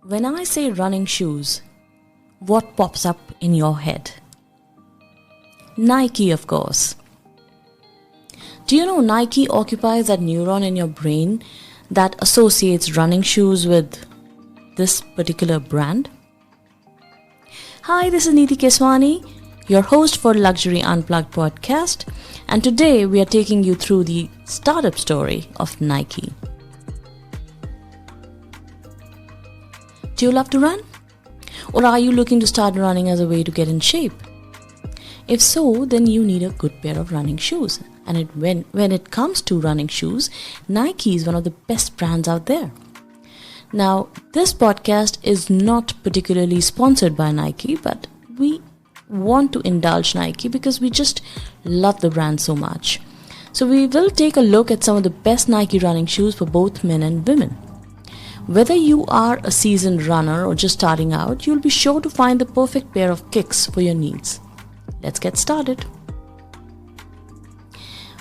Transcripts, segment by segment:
When I say running shoes, what pops up in your head? Nike, of course. Do you know Nike occupies that neuron in your brain that associates running shoes with this particular brand? Hi, this is Nikecraft, your host for Luxury Unplugged podcast, and today we are taking you through the startup story of Nike. Do you love to run? Or are you looking to start running as a way to get in shape? If so, then you need a good pair of running shoes. And when it comes to running shoes, Nike is one of the best brands out there. Now, this podcast is not particularly sponsored by Nike, but we want to indulge Nike because we just love the brand so much. So we will take a look at some of the best Nike running shoes for both men and women. Whether you are a seasoned runner or just starting out, you'll be sure to find the perfect pair of kicks for your needs. Let's get started.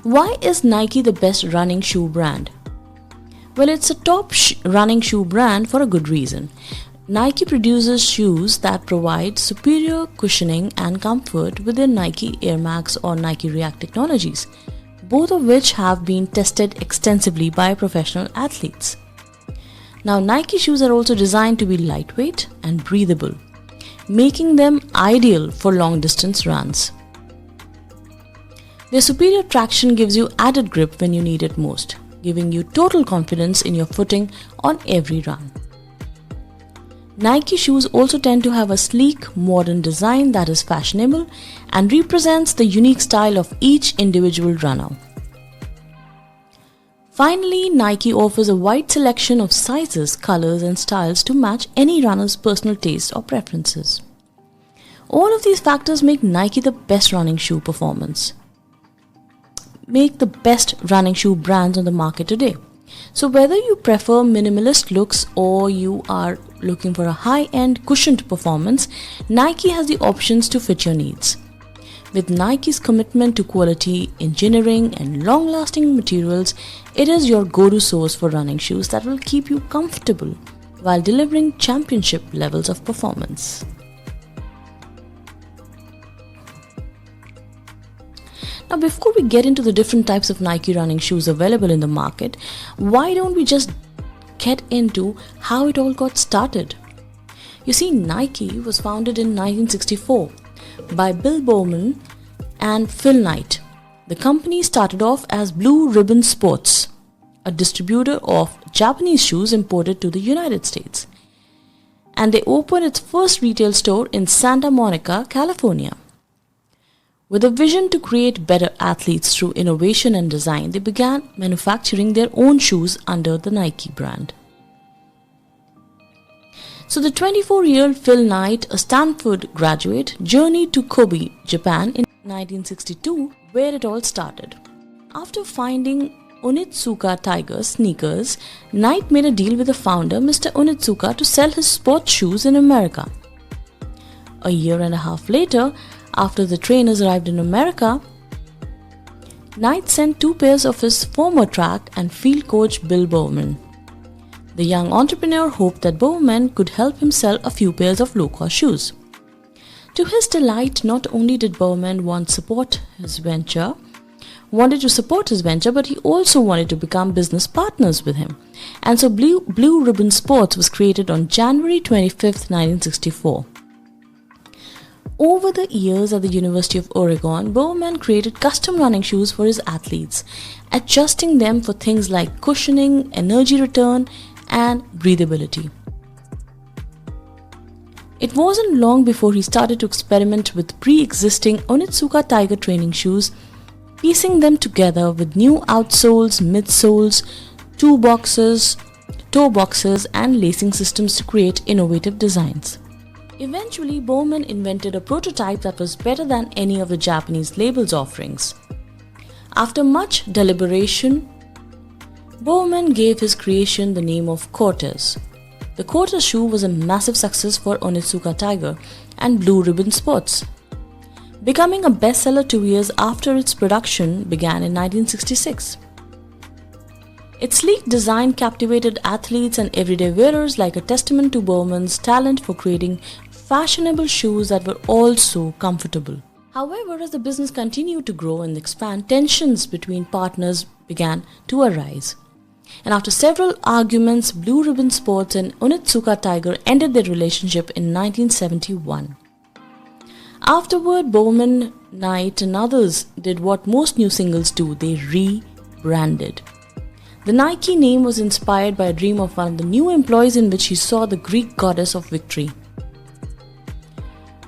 Why is Nike the best running shoe brand? Well, it's a top running shoe brand for a good reason. Nike produces shoes that provide superior cushioning and comfort with their Nike Air Max or Nike React technologies, both of which have been tested extensively by professional athletes. Now, Nike shoes are also designed to be lightweight and breathable, making them ideal for long-distance runs. Their superior traction gives you added grip when you need it most, giving you total confidence in your footing on every run. Nike shoes also tend to have a sleek, modern design that is fashionable and represents the unique style of each individual runner. Finally, Nike offers a wide selection of sizes, colors, and styles to match any runner's personal taste or preferences. All of these factors make Nike the best running shoe running shoe brands on the market today. So whether you prefer minimalist looks or you are looking for a high-end cushioned performance, Nike has the options to fit your needs. With Nike's commitment to quality, engineering, and long-lasting materials, it is your go-to source for running shoes that will keep you comfortable while delivering championship levels of performance. Now, before we get into the different types of Nike running shoes available in the market, why don't we just get into how it all got started? You see, Nike was founded in 1964 by Bill Bowman and Phil Knight. The company started off as Blue Ribbon Sports, a distributor of Japanese shoes imported to the United States. And they opened its first retail store in Santa Monica, California. With a vision to create better athletes through innovation and design, they began manufacturing their own shoes under the Nike brand. So the 24-year-old Phil Knight, a Stanford graduate, journeyed to Kobe, Japan in 1962, where it all started. After finding Onitsuka Tiger sneakers, Knight made a deal with the founder, Mr. Onitsuka, to sell his sports shoes in America. A year and a half later, after the trainers arrived in America, Knight sent 2 pairs of his former track and field coach Bill Bowman. The young entrepreneur hoped that Bowman could help him sell a few pairs of low-cost shoes. To his delight, not only did Bowman wanted to support his venture, but he also wanted to become business partners with him. And so Blue Ribbon Sports was created on January 25th, 1964. Over the years at the University of Oregon, Bowman created custom running shoes for his athletes, adjusting them for things like cushioning, energy return, and breathability. It wasn't long before he started to experiment with pre-existing Onitsuka Tiger training shoes, piecing them together with new outsoles, midsoles, toe boxes, and lacing systems to create innovative designs. Eventually, Bowman invented a prototype that was better than any of the Japanese label's offerings. After much deliberation, Bowman gave his creation the name of Cortez. The Cortez shoe was a massive success for Onitsuka Tiger and Blue Ribbon Sports, becoming a bestseller 2 years after its production began in 1966. Its sleek design captivated athletes and everyday wearers like a testament to Bowman's talent for creating fashionable shoes that were also comfortable. However, as the business continued to grow and expand, tensions between partners began to arise. And after several arguments, Blue Ribbon Sports and Onitsuka Tiger ended their relationship in 1971. Afterward, Bowman, Knight and others did what most new singles do, they rebranded. The Nike name was inspired by a dream of one of the new employees in which he saw the Greek goddess of victory.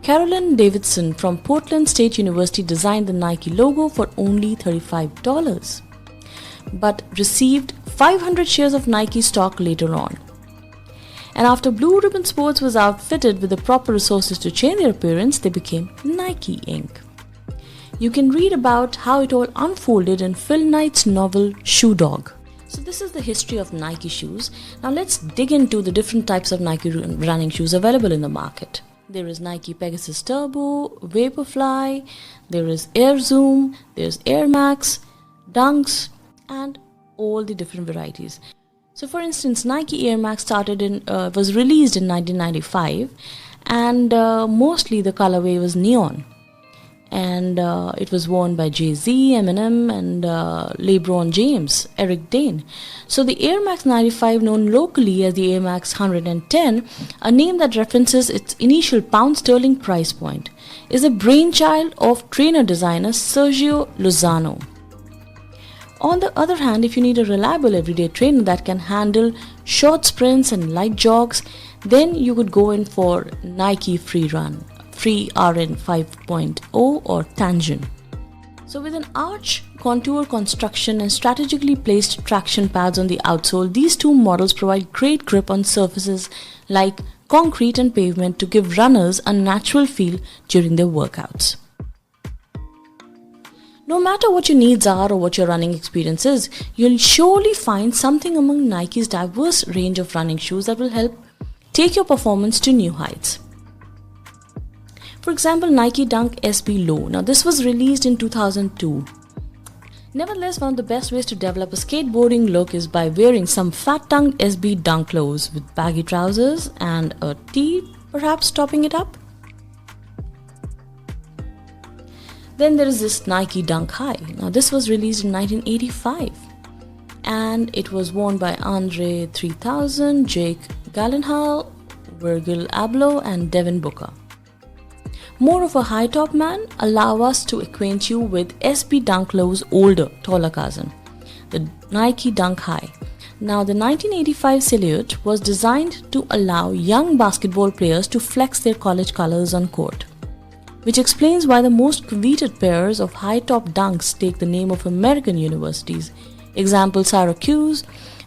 Carolyn Davidson from Portland State University designed the Nike logo for only $35, but received 500 shares of Nike stock later on. And after Blue Ribbon Sports was outfitted with the proper resources to change their appearance, they became Nike Inc. You can read about how it all unfolded in Phil Knight's novel Shoe Dog. So this is the history of Nike shoes. Now let's dig into the different types of Nike running shoes available in the market. There is Nike Pegasus Turbo, Vaporfly, there is Air Zoom, there's Air Max, Dunks, and all the different varieties. So for instance, Nike Air Max was released in 1995, and mostly the colorway was neon. And it was worn by Jay-Z, Eminem, and LeBron James, Eric Dane. So the Air Max 95, known locally as the Air Max 110, a name that references its initial pound sterling price point, is a brainchild of trainer designer Sergio Lozano. On the other hand, if you need a reliable everyday trainer that can handle short sprints and light jogs, then you could go in for Nike Free RN 5.0 or Tangent. So with an arch contour construction and strategically placed traction pads on the outsole, these two models provide great grip on surfaces like concrete and pavement to give runners a natural feel during their workouts. No matter what your needs are or what your running experience is, you'll surely find something among Nike's diverse range of running shoes that will help take your performance to new heights. For example, Nike Dunk SB Low. Now this was released in 2002. Nevertheless, one of the best ways to develop a skateboarding look is by wearing some fat-tongued SB Dunk Lows with baggy trousers and a tee, perhaps topping it up. Then there is this Nike Dunk High. Now this was released in 1985 and it was worn by Andre 3000, Jake Gyllenhaal, Virgil Abloh and Devin Booker. More of a high top man, allow us to acquaint you with SB Dunk Low's older, taller cousin, the Nike Dunk High. Now the 1985 silhouette was designed to allow young basketball players to flex their college colors on court, which explains why the most coveted pairs of high top dunks take the name of American universities, example Syracuse,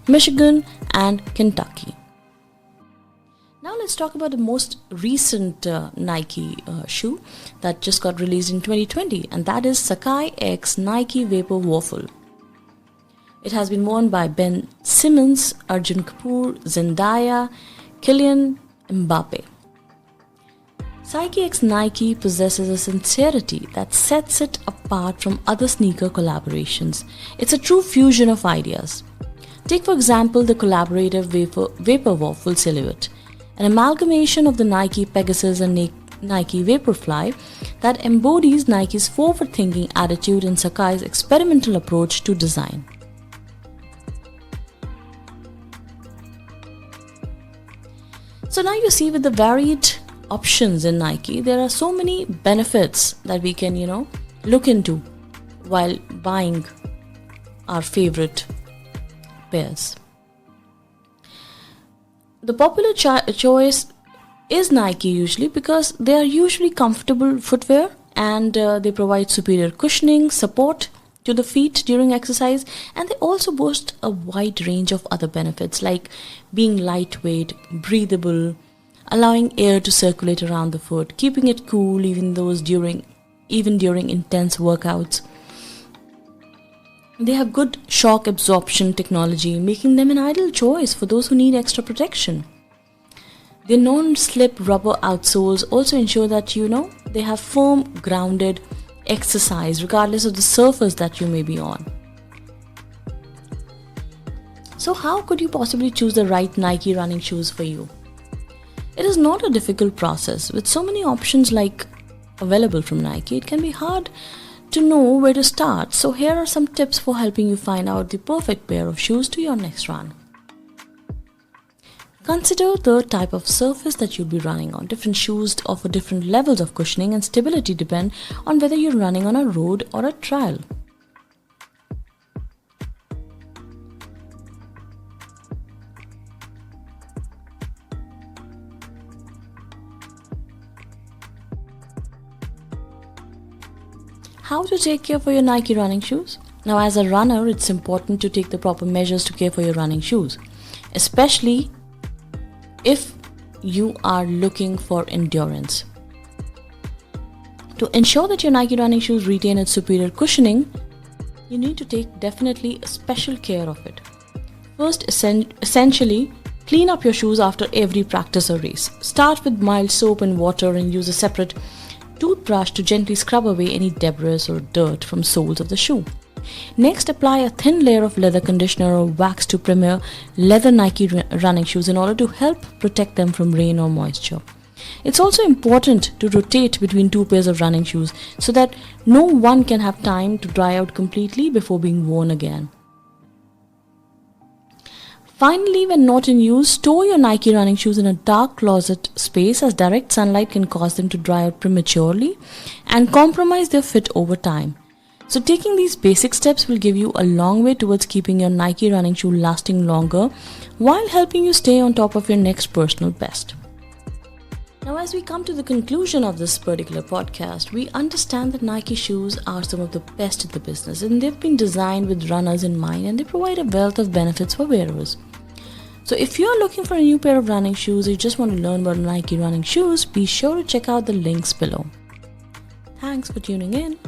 Michigan and Kentucky. Now let's talk about the most recent Nike shoe that just got released in 2020, and that is Sachs X Nike Vapor Waffle. It has been worn by Ben Simmons, Arjun Kapoor, Zendaya, Kylian Mbappe. Sachs X Nike possesses a sincerity that sets it apart from other sneaker collaborations. It's a true fusion of ideas. Take for example the collaborative Vapor Waffle silhouette, an amalgamation of the Nike Pegasus and Nike Vaporfly that embodies Nike's forward-thinking attitude and Sachs' experimental approach to design. So now you see, with the varied options in Nike, there are so many benefits that we can, look into while buying our favorite pairs. The popular choice is Nike usually because they are usually comfortable footwear and they provide superior cushioning, support to the feet during exercise, and they also boast a wide range of other benefits like being lightweight, breathable, allowing air to circulate around the foot, keeping it cool even during intense workouts. They have good shock absorption technology, making them an ideal choice for those who need extra protection. Their non-slip rubber outsoles also ensure that they have firm, grounded exercise regardless of the surface that you may be on. So how could you possibly choose the right Nike running shoes for you? It is not a difficult process. With so many options available from Nike, it can be hard to know where to start. So here are some tips for helping you find out the perfect pair of shoes to your next run. Consider the type of surface that you'll be running on. Different shoes offer different levels of cushioning and stability depend on whether you're running on a road or a trail. How to take care for your Nike running shoes? Now, as a runner, it's important to take the proper measures to care for your running shoes, especially if you are looking for endurance. To ensure that your Nike running shoes retain its superior cushioning, you need to take definitely special care of it. First, essentially, clean up your shoes after every practice or race. Start with mild soap and water and use a separate toothbrush to gently scrub away any debris or dirt from soles of the shoe. Next, apply a thin layer of leather conditioner or wax to premier leather Nike running shoes in order to help protect them from rain or moisture. It's also important to rotate between two pairs of running shoes so that no one can have time to dry out completely before being worn again. Finally, when not in use, store your Nike running shoes in a dark closet space, as direct sunlight can cause them to dry out prematurely and compromise their fit over time. So taking these basic steps will give you a long way towards keeping your Nike running shoe lasting longer while helping you stay on top of your next personal best. Now, as we come to the conclusion of this particular podcast, we understand that Nike shoes are some of the best in the business, and they've been designed with runners in mind, and they provide a wealth of benefits for wearers. So if you're looking for a new pair of running shoes or you just want to learn about Nike running shoes, be sure to check out the links below. Thanks for tuning in.